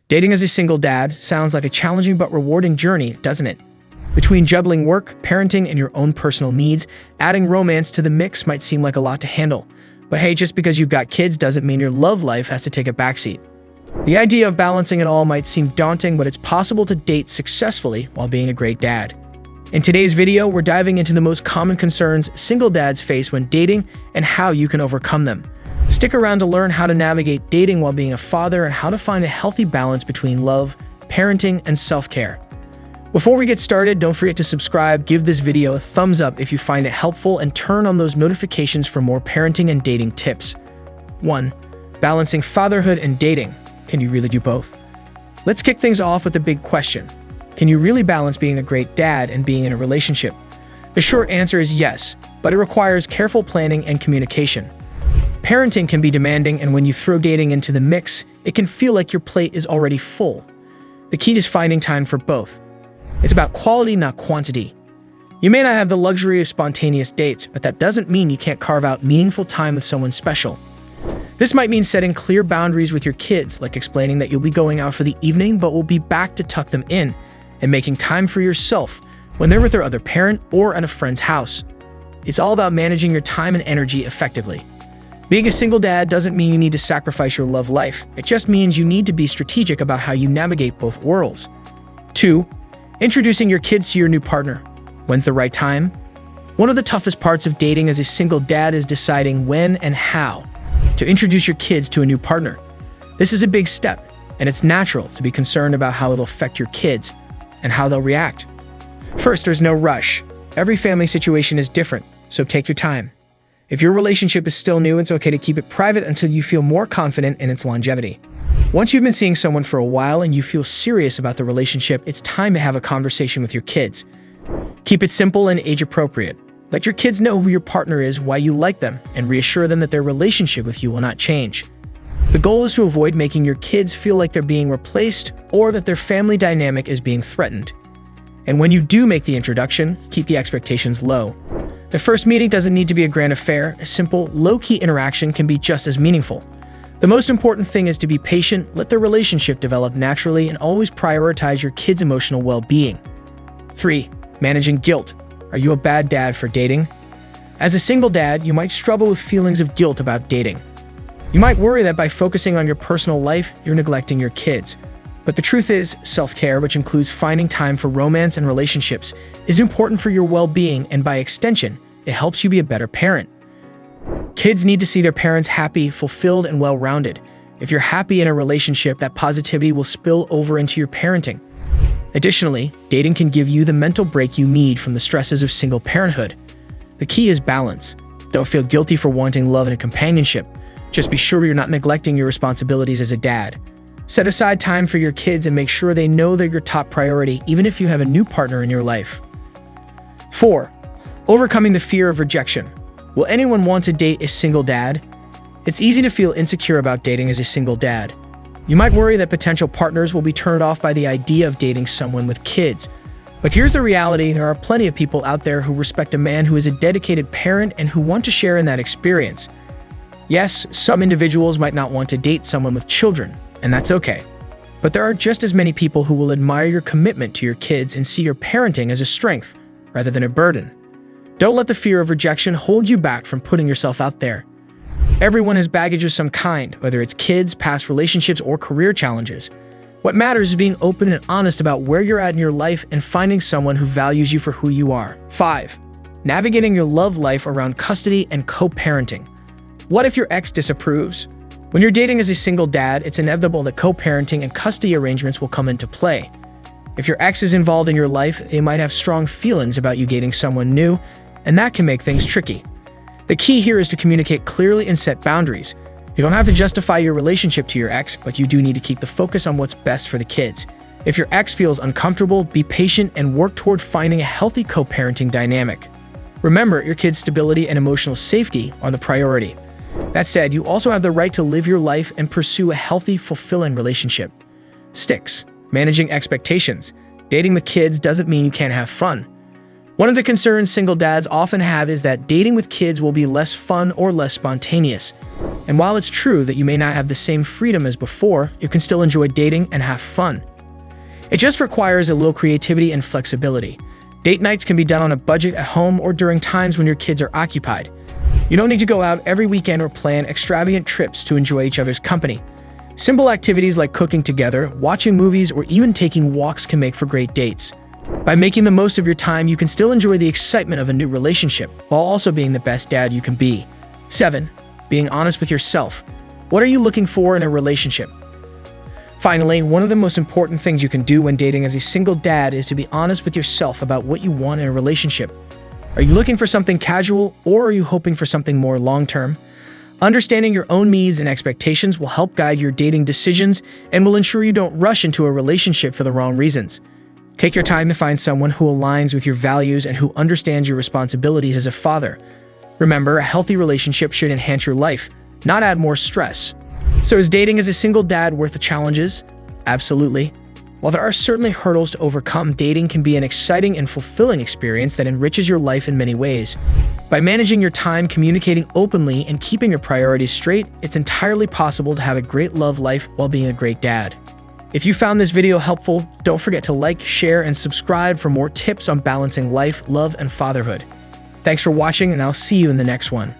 Dating as a single dad sounds like a challenging but rewarding journey, doesn't it? Between juggling work, parenting, and your own personal needs, adding romance to the mix might seem like a lot to handle. But hey, just because you've got kids doesn't mean your love life has to take a backseat. The idea of balancing it all might seem daunting, but it's possible to date successfully while being a great dad. In today's video, we're diving into the most common concerns single dads face when dating and how you can overcome them. Stick around to learn how to navigate dating while being a father and how to find a healthy balance between love, parenting, and self-care. Before we get started, don't forget to subscribe, give this video a thumbs up if you find it helpful, and turn on those notifications for more parenting and dating tips. 1. Balancing fatherhood and dating. Can you really do both? Let's kick things off with a big question. Can you really balance being a great dad and being in a relationship? The short answer is yes, but it requires careful planning and communication. Parenting can be demanding, and when you throw dating into the mix, it can feel like your plate is already full. The key is finding time for both. It's about quality, not quantity. You may not have the luxury of spontaneous dates, but that doesn't mean you can't carve out meaningful time with someone special. This might mean setting clear boundaries with your kids, like explaining that you'll be going out for the evening but will be back to tuck them in, and making time for yourself when they're with their other parent or at a friend's house. It's all about managing your time and energy effectively. Being a single dad doesn't mean you need to sacrifice your love life. It just means you need to be strategic about how you navigate both worlds. 2. Introducing your kids to your new partner. When's the right time? One of the toughest parts of dating as a single dad is deciding when and how to introduce your kids to a new partner. This is a big step, and it's natural to be concerned about how it'll affect your kids and how they'll react. First, there's no rush. Every family situation is different, so take your time. If your relationship is still new, it's okay to keep it private until you feel more confident in its longevity. Once you've been seeing someone for a while and you feel serious about the relationship, it's time to have a conversation with your kids. Keep it simple and age-appropriate. Let your kids know who your partner is, why you like them, and reassure them that their relationship with you will not change. The goal is to avoid making your kids feel like they're being replaced or that their family dynamic is being threatened. And when you do make the introduction, keep the expectations low. The first meeting doesn't need to be a grand affair. A simple, low-key interaction can be just as meaningful. The most important thing is to be patient, let the relationship develop naturally, and always prioritize your kids' emotional well-being. 3. Managing guilt. Are you a bad dad for dating? As a single dad, you might struggle with feelings of guilt about dating. You might worry that by focusing on your personal life, you're neglecting your kids. But the truth is, self-care, which includes finding time for romance and relationships, is important for your well-being, and by extension, it helps you be a better parent. Kids need to see their parents happy, fulfilled, and well-rounded. If you're happy in a relationship, that positivity will spill over into your parenting. Additionally, dating can give you the mental break you need from the stresses of single parenthood. The key is balance. Don't feel guilty for wanting love and companionship. Just be sure you're not neglecting your responsibilities as a dad. Set aside time for your kids and make sure they know they're your top priority, even if you have a new partner in your life. 4. Overcoming the fear of rejection. Will anyone want to date a single dad? It's easy to feel insecure about dating as a single dad. You might worry that potential partners will be turned off by the idea of dating someone with kids. But here's the reality: there are plenty of people out there who respect a man who is a dedicated parent and who want to share in that experience. Yes, some individuals might not want to date someone with children, and that's okay. But there are just as many people who will admire your commitment to your kids and see your parenting as a strength rather than a burden. Don't let the fear of rejection hold you back from putting yourself out there. Everyone has baggage of some kind, whether it's kids, past relationships, or career challenges. What matters is being open and honest about where you're at in your life and finding someone who values you for who you are. 5. Navigating your love life around custody and co-parenting. What if your ex disapproves? When you're dating as a single dad, it's inevitable that co-parenting and custody arrangements will come into play. If your ex is involved in your life, they might have strong feelings about you dating someone new, and that can make things tricky. The key here is to communicate clearly and set boundaries. You don't have to justify your relationship to your ex, but you do need to keep the focus on what's best for the kids. If your ex feels uncomfortable, be patient and work toward finding a healthy co-parenting dynamic. Remember, your kids' stability and emotional safety are the priority. That said, you also have the right to live your life and pursue a healthy, fulfilling relationship. 6. Managing expectations. Dating the kids doesn't mean you can't have fun. One of the concerns single dads often have is that dating with kids will be less fun or less spontaneous. And while it's true that you may not have the same freedom as before, you can still enjoy dating and have fun. It just requires a little creativity and flexibility. Date nights can be done on a budget at home or during times when your kids are occupied. You don't need to go out every weekend or plan extravagant trips to enjoy each other's company. Simple activities like cooking together, watching movies, or even taking walks can make for great dates. By making the most of your time, you can still enjoy the excitement of a new relationship, while also being the best dad you can be. 7. Being honest with yourself. What are you looking for in a relationship? Finally, one of the most important things you can do when dating as a single dad is to be honest with yourself about what you want in a relationship. Are you looking for something casual, or are you hoping for something more long-term? Understanding your own needs and expectations will help guide your dating decisions and will ensure you don't rush into a relationship for the wrong reasons. Take your time to find someone who aligns with your values and who understands your responsibilities as a father. Remember, a healthy relationship should enhance your life, not add more stress. So is dating as a single dad worth the challenges? Absolutely. While there are certainly hurdles to overcome, dating can be an exciting and fulfilling experience that enriches your life in many ways. By managing your time, communicating openly, and keeping your priorities straight, it's entirely possible to have a great love life while being a great dad. If you found this video helpful, don't forget to like, share, and subscribe for more tips on balancing life, love, and fatherhood. Thanks for watching, and I'll see you in the next one.